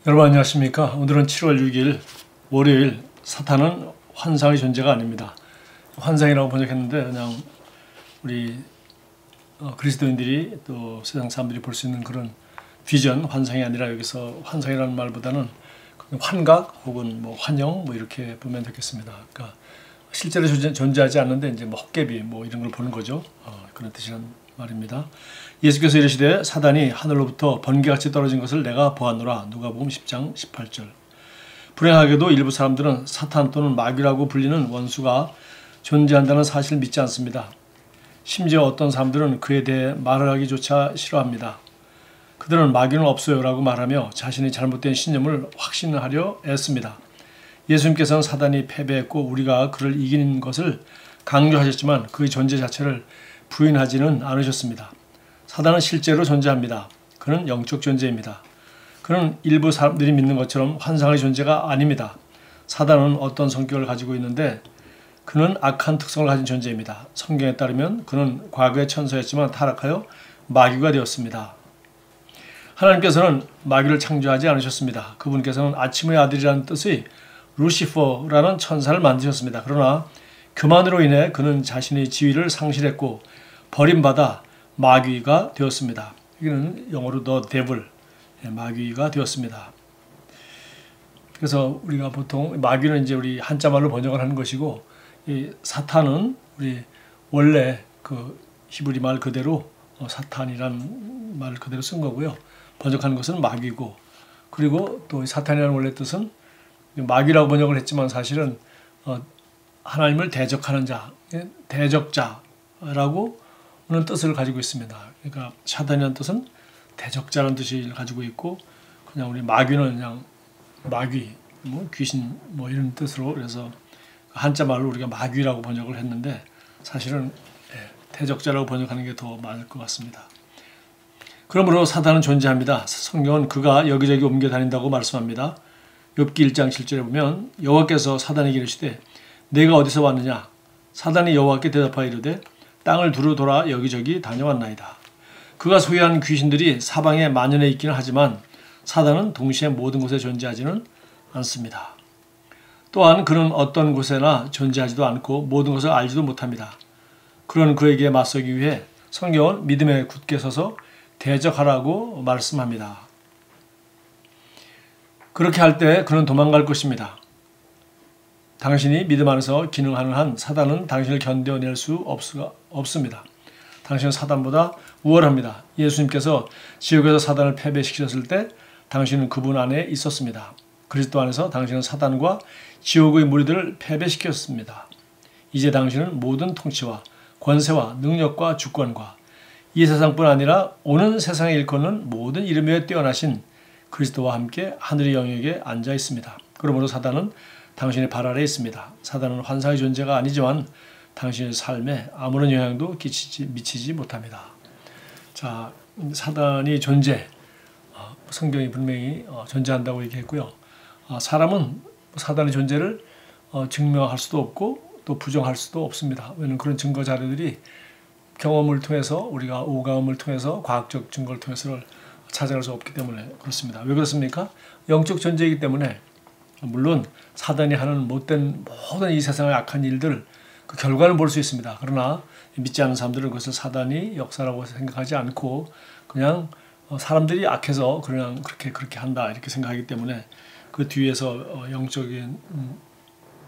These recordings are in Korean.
여러분 안녕하십니까? 오늘은 7월 6일 월요일. 사탄은 환상의 존재가 아닙니다. 환상이라고 번역했는데 그냥 우리 그리스도인들이 또 세상 사람들이 볼 수 있는 그런 비전, 환상이 아니라 여기서 환상이라는 말보다는 환각 혹은 뭐 환영 뭐 이렇게 보면 되겠습니다. 그러니까 실제로 존재하지 않는데 이제 뭐 헛개비 뭐 이런 걸 보는 거죠. 그런 뜻이란 말입니다. 예수께서 이르시되 사단이 하늘로부터 번개같이 떨어진 것을 내가 보았노라. 누가복음 10장 18절. 불행하게도 일부 사람들은 사탄 또는 마귀라고 불리는 원수가 존재한다는 사실을 믿지 않습니다. 심지어 어떤 사람들은 그에 대해 말을 하기조차 싫어합니다. 그들은 마귀는 없어요 라고 말하며 자신의 잘못된 신념을 확신하려 애씁니다. 예수님께서는 사단이 패배했고 우리가 그를 이기는 것을 강조하셨지만 그의 존재 자체를 부인하지는 않으셨습니다. 사단은 실제로 존재합니다. 그는 영적 존재입니다. 그는 일부 사람들이 믿는 것처럼 환상의 존재가 아닙니다. 사단은 어떤 성격을 가지고 있는데 그는 악한 특성을 가진 존재입니다. 성경에 따르면 그는 과거의 천사였지만 타락하여 마귀가 되었습니다. 하나님께서는 마귀를 창조하지 않으셨습니다. 그분께서는 아침의 아들이라는 뜻의 루시퍼라는 천사를 만드셨습니다. 그러나 그만으로 인해 그는 자신의 지위를 상실했고 버림받아 마귀가 되었습니다. 여기는 영어로 the devil, 마귀가 되었습니다. 그래서 우리가 보통 마귀는 이제 우리 한자말로 번역을 하는 것이고 이 사탄은 우리 원래 그 히브리 말 그대로 사탄이란 말 그대로 쓴 거고요. 번역하는 것은 마귀고 그리고 또 사탄이라는 원래 뜻은 마귀라고 번역을 했지만 사실은 하나님을 대적하는 자, 대적자라고 는 뜻을 가지고 있습니다. 그러니까 사탄이라는 뜻은 대적자라는 뜻을 가지고 있고 그냥 우리 마귀는 그냥 마귀, 뭐 귀신 뭐 이런 뜻으로 그래서 한자 말로 우리가 마귀라고 번역을 했는데 사실은 대적자라고 번역하는 게 더 맞을 것 같습니다. 그러므로 사탄은 존재합니다. 성경은 그가 여기저기 옮겨 다닌다고 말씀합니다. 욥기 1장 7절에 보면 여호와께서 사단에게 이르시되 내가 어디서 왔느냐? 사단이 여호와께 대답하여 이르되 땅을 두루 돌아 여기저기 다녀왔나이다. 그가 소유한 귀신들이 사방에 만연해 있기는 하지만 사단은 동시에 모든 곳에 존재하지는 않습니다. 또한 그는 어떤 곳에나 존재하지도 않고 모든 것을 알지도 못합니다. 그런 그에게 맞서기 위해 성경은 믿음에 굳게 서서 대적하라고 말씀합니다. 그렇게 할 때 그는 도망갈 것입니다. 당신이 믿음 안에서 기능하는 한 사단은 당신을 견뎌낼 수 없습니다. 당신은 사단보다 우월합니다. 예수님께서 지옥에서 사단을 패배시키셨을 때 당신은 그분 안에 있었습니다. 그리스도 안에서 당신은 사단과 지옥의 무리들을 패배시켰습니다. 이제 당신은 모든 통치와 권세와 능력과 주권과 이 세상뿐 아니라 오는 세상에 일컫는 모든 이름 위에 뛰어나신 그리스도와 함께 하늘의 영역에 앉아 있습니다. 그러므로 사단은 당신의 발 아래에 있습니다. 사단은 환상의 존재가 아니지만 당신의 삶에 아무런 영향도 미치지 못합니다. 자, 사단이 성경이 분명히 존재한다고 얘기했고요. 사람은 사단의 존재를 증명할 수도 없고 또 부정할 수도 없습니다. 왜냐하면 그런 증거 자료들이 경험을 통해서 우리가 오감을 통해서 과학적 증거를 통해서 찾아낼 수 없기 때문에 그렇습니다. 왜 그렇습니까? 영적 존재이기 때문에 물론 사단이 하는 못된 모든 이 세상의 악한 일들 그 결과는 볼 수 있습니다. 그러나 믿지 않는 사람들은 그것을 사단이 역사라고 생각하지 않고 그냥 사람들이 악해서 그냥 그렇게 한다 이렇게 생각하기 때문에 그 뒤에서 영적인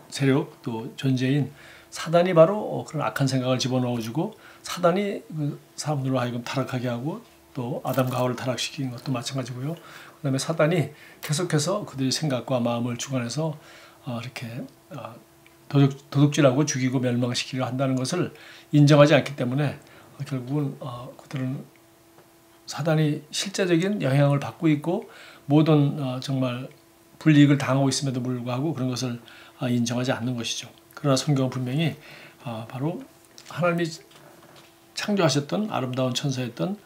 세력 또 존재인 사단이 바로 그런 악한 생각을 집어넣어주고 사단이 그 사람들로 하여금 타락하게 하고 또 아담과 하와를 타락시킨 것도 마찬가지고요. 그 다음에 사단이 계속해서 그들의 생각과 마음을 주관해서 이렇게 도둑질하고 죽이고 멸망시키려 한다는 것을 인정하지 않기 때문에 결국은 그들은 사단이 실제적인 영향을 받고 있고 모든 정말 불이익을 당하고 있음에도 불구하고 그런 것을 인정하지 않는 것이죠. 그러나 성경은 분명히 바로 하나님이 창조하셨던 아름다운 천사였던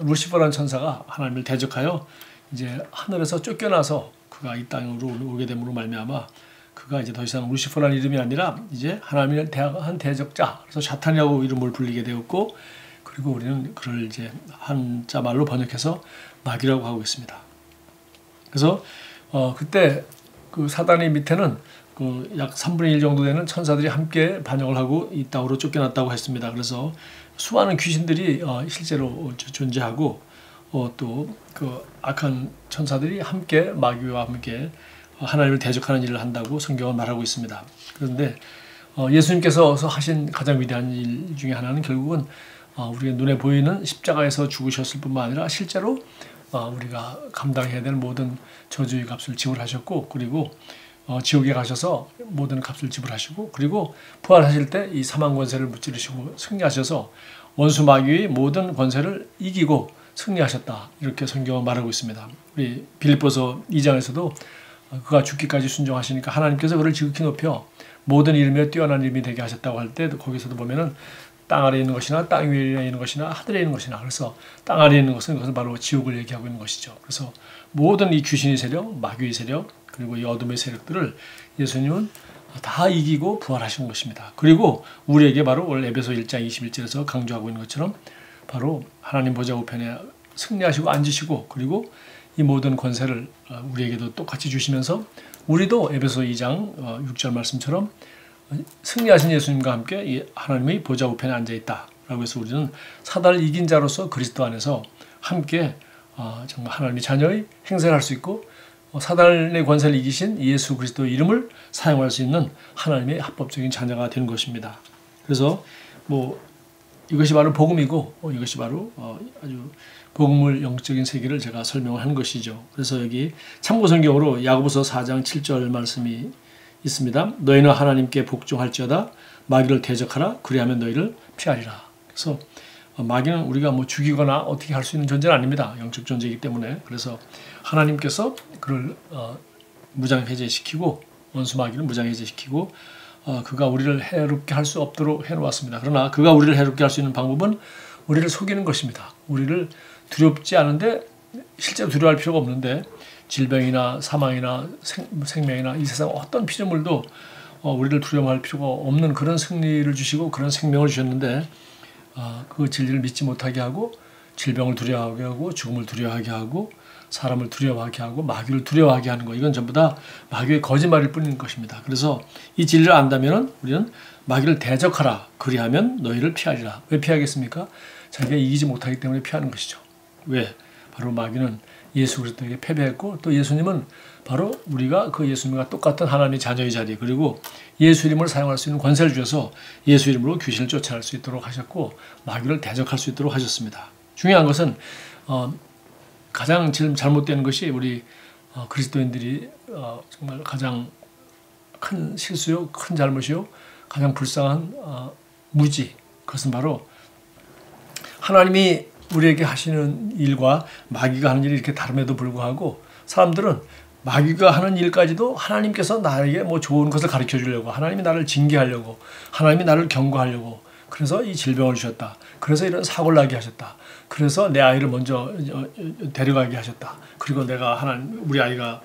루시퍼라는 천사가 하나님을 대적하여 이제 하늘에서 쫓겨나서 그가 이 땅으로 오게 됨으로 말미암아 그가 이제 더 이상 루시퍼라는 이름이 아니라 이제 하나님을 대항한 대적자, 그래서 사탄이라고 이름을 불리게 되었고 그리고 우리는 그를 이제 한자 말로 번역해서 마귀라고 하고 있습니다. 그래서 그때 그 사단의 밑에는 그 약 3분의 1 정도 되는 천사들이 함께 반역을 하고 이 땅으로 쫓겨났다고 했습니다. 그래서 수많은 귀신들이 실제로 존재하고 또 그 악한 천사들이 함께 마귀와 함께 하나님을 대적하는 일을 한다고 성경은 말하고 있습니다. 그런데 예수님께서 하신 가장 위대한 일 중에 하나는 결국은 우리의 눈에 보이는 십자가에서 죽으셨을 뿐만 아니라 실제로 우리가 감당해야 되는 모든 저주의 값을 지불하셨고, 그리고 지옥에 가셔서 모든 값을 지불하시고, 그리고 부활하실 때 이 사망 권세를 무찌르시고 승리하셔서 원수 마귀의 모든 권세를 이기고 승리하셨다, 이렇게 성경은 말하고 있습니다. 우리 빌립보서 2장에서도 그가 죽기까지 순종하시니까 하나님께서 그를 지극히 높여 모든 이름에 뛰어난 이름이 되게 하셨다고 할 때, 거기서도 보면은 땅 아래에 있는 것이나 땅 위에 있는 것이나 하늘에 있는 것이나, 그래서 땅 아래에 있는 것은 그것은 바로 지옥을 얘기하고 있는 것이죠. 그래서 모든 이 귀신의 세력, 마귀의 세력, 그리고 이 어둠의 세력들을 예수님은 다 이기고 부활하신 것입니다. 그리고 우리에게 바로 오늘 에베소 1장 21절에서 강조하고 있는 것처럼 바로 하나님 보좌 우편에 승리하시고 앉으시고, 그리고 이 모든 권세를 우리에게도 똑같이 주시면서 우리도 에베소 2장 6절 말씀처럼 승리하신 예수님과 함께 하나님의 보좌 우편에 앉아있다라고 해서 우리는 사단을 이긴 자로서 그리스도 안에서 함께 정말 하나님의 자녀의 행세를 할 수 있고, 사단의 권세를 이기신 예수 그리스도의 이름을 사용할 수 있는 하나님의 합법적인 자녀가 되는 것입니다. 그래서 이것이 바로 복음이고, 이것이 바로 아주 복음의 영적인 세계를 제가 설명을 한 것이죠. 그래서 여기 참고 성경으로 야고보서 4장 7절 말씀이 있습니다. 너희는 하나님께 복종할지어다 마귀를 대적하라 그리하면 너희를 피하리라. 그래서 마귀는 우리가 죽이거나 어떻게 할 수 있는 존재는 아닙니다. 영적 존재이기 때문에. 그래서 하나님께서 그를 무장해제시키고, 원수 마귀를 무장해제시키고 그가 우리를 해롭게 할 수 없도록 해놓았습니다. 그러나 그가 우리를 해롭게 할 수 있는 방법은 우리를 속이는 것입니다. 우리를 두렵지 않은데, 실제로 두려워할 필요가 없는데, 질병이나 사망이나 생명이나 이 세상 어떤 피조물도 우리를 두려워할 필요가 없는 그런 승리를 주시고 그런 생명을 주셨는데, 그 진리를 믿지 못하게 하고 질병을 두려워하게 하고 죽음을 두려워하게 하고 사람을 두려워하게 하고 마귀를 두려워하게 하는 거, 이건 전부 다 마귀의 거짓말일 뿐인 것입니다. 그래서 이 진리를 안다면 우리는 마귀를 대적하라 그리하면 너희를 피하리라. 왜 피하겠습니까? 자기가 이기지 못하기 때문에 피하는 것이죠. 왜? 바로 마귀는 예수 그리스도에게 패배했고, 또 예수님은 바로 우리가 그 예수님과 똑같은 하나님의 자녀의 자리, 그리고 예수 이름을 사용할 수 있는 권세를 주셔서 예수 이름으로 귀신을 쫓아낼 수 있도록 하셨고 마귀를 대적할 수 있도록 하셨습니다. 중요한 것은 가장 지금 잘못되는 것이 우리 그리스도인들이 정말 가장 큰 실수요, 큰 잘못이요, 가장 불쌍한 무지, 그것은 바로 하나님이 우리에게 하시는 일과 마귀가 하는 일이 이렇게 다름에도 불구하고 사람들은 마귀가 하는 일까지도 하나님께서 나에게 좋은 것을 가르쳐 주려고, 하나님이 나를 징계하려고, 하나님이 나를 경고하려고, 그래서 이 질병을 주셨다, 그래서 이런 사고를 나게 하셨다, 그래서 내 아이를 먼저 데려가게 하셨다, 그리고 내가 우리 아이가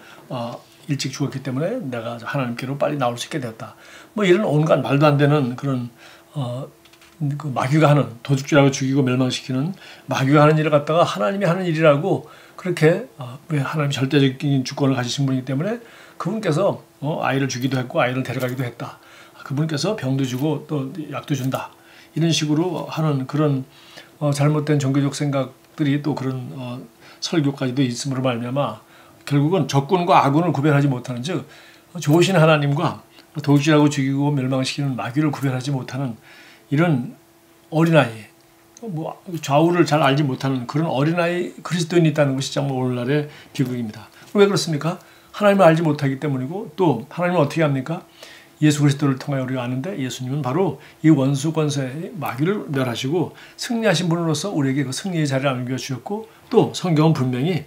일찍 죽었기 때문에 내가 하나님께로 빨리 나올 수 있게 되었다, 이런 온갖 말도 안 되는 그런 그 마귀가 하는, 도둑질하고 죽이고 멸망시키는 마귀가 하는 일을 갖다가 하나님이 하는 일이라고 그렇게, 왜 하나님이 절대적인 주권을 가지신 분이기 때문에 그분께서 아이를 주기도 했고 아이를 데려가기도 했다, 그분께서 병도 주고 또 약도 준다, 이런 식으로 하는 그런 잘못된 종교적 생각들이 또 그런 설교까지도 있음으로 말미암아 결국은 적군과 아군을 구별하지 못하는, 즉 좋으신 하나님과 도둑질하고 죽이고 멸망시키는 마귀를 구별하지 못하는 이런 어린아이, 좌우를 잘 알지 못하는 그런 어린아이 그리스도인이 있다는 것이 정말 오늘날의 비극입니다. 왜 그렇습니까? 하나님을 알지 못하기 때문이고, 또 하나님은 어떻게 합니까? 예수 그리스도를 통하여 우리가 아는데, 예수님은 바로 이 원수 권세 마귀를 멸하시고 승리하신 분으로서 우리에게 그 승리의 자리를 안겨주셨고, 또 성경은 분명히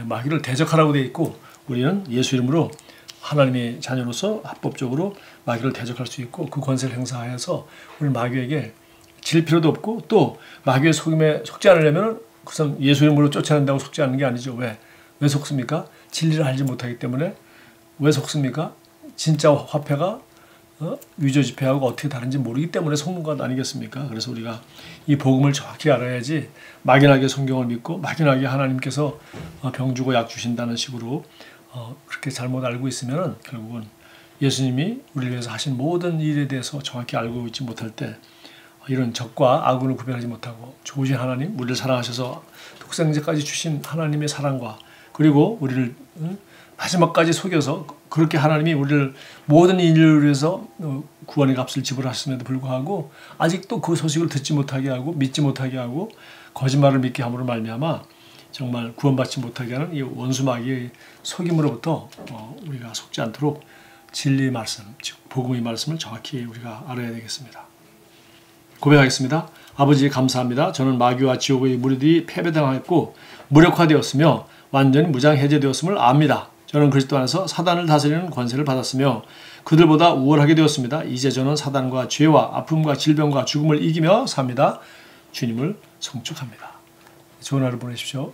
마귀를 대적하라고 되어 있고, 우리는 예수 이름으로 하나님의 자녀로서 합법적으로 마귀를 대적할 수 있고, 그 권세를 행사하여서 우리 마귀에게 질 필요도 없고, 또 마귀의 속임에 속지 않으려면 그것은 예수 이름으로 쫓아낸다고 속지 않는 게 아니죠. 왜 속습니까? 진리를 알지 못하기 때문에. 왜 속습니까? 진짜 화폐가 위조 지폐하고 어떻게 다른지 모르기 때문에 속는 것 아니겠습니까? 그래서 우리가 이 복음을 정확히 알아야지 막연하게 성경을 믿고 막연하게 하나님께서 병 주고 약 주신다는 식으로 그렇게 잘못 알고 있으면 결국은 예수님이 우리를 위해서 하신 모든 일에 대해서 정확히 알고 있지 못할 때 이런 적과 악을 구별하지 못하고 좋으신 하나님, 우리를 사랑하셔서 독생자까지 주신 하나님의 사랑과 그리고 우리를 마지막까지 속여서 그렇게 하나님이 우리를 모든 인류를 위해서 구원의 값을 지불하셨음에도 불구하고 아직도 그 소식을 듣지 못하게 하고 믿지 못하게 하고 거짓말을 믿게 함으로 말미암아 정말 구원받지 못하게 하는 이 원수마귀의 속임으로부터 우리가 속지 않도록 진리의 말씀, 즉 복음의 말씀을 정확히 우리가 알아야 되겠습니다. 고백하겠습니다. 아버지 감사합니다. 저는 마귀와 지옥의 무리들이 패배당했고 무력화되었으며 완전히 무장해제되었음을 압니다. 저는 그리스도 안에서 사단을 다스리는 권세를 받았으며 그들보다 우월하게 되었습니다. 이제 저는 사단과 죄와 아픔과 질병과 죽음을 이기며 삽니다. 주님을 송축합니다. 좋은 하루 보내십시오.